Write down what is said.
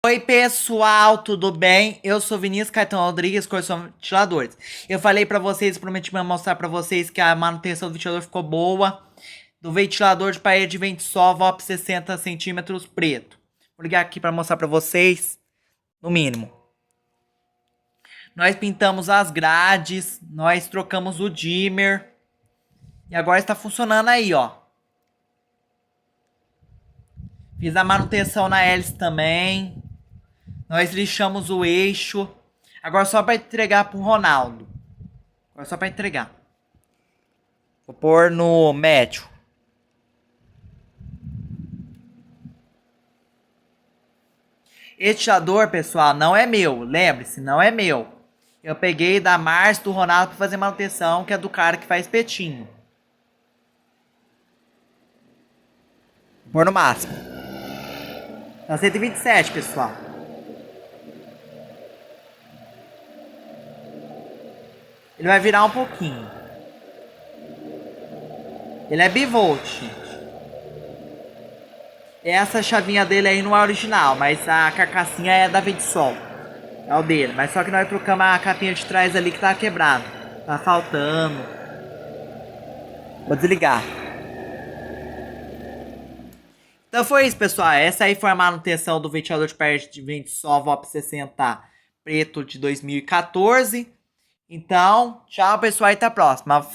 Oi pessoal, tudo bem? Eu sou Vinícius Caetano Rodrigues, Correção Ventiladores. Eu falei pra vocês, prometi mostrar pra vocês que a manutenção do ventilador ficou boa. Do ventilador de parede de vento só, VOP 60 centímetros preto. Vou ligar aqui pra mostrar pra vocês, no mínimo. Nós pintamos as grades, nós trocamos o dimmer. E agora está funcionando aí, ó. Fiz a manutenção na hélice também. Nós lixamos o eixo. Agora só para entregar pro Ronaldo. Agora só para entregar. Vou pôr no médio. Esse ventilador, pessoal, não é meu. Lembre-se, não é meu. Eu peguei da Márcia, do Ronaldo, para fazer manutenção, que é do cara que faz petinho. Vou pôr no máximo. Tá 127, pessoal. Ele vai virar um pouquinho. Ele é bivolt, gente. Essa chavinha dele aí não é original, mas a carcassinha é da Ventsol. É o dele. Mas só que nós trocamos a capinha de trás ali que tá quebrada. Tá faltando. Vou desligar. Então foi isso, pessoal. Essa aí foi a manutenção do ventilador de parede de Ventsol VOP 60 preto de 2014. Então, tchau, pessoal, e até a próxima.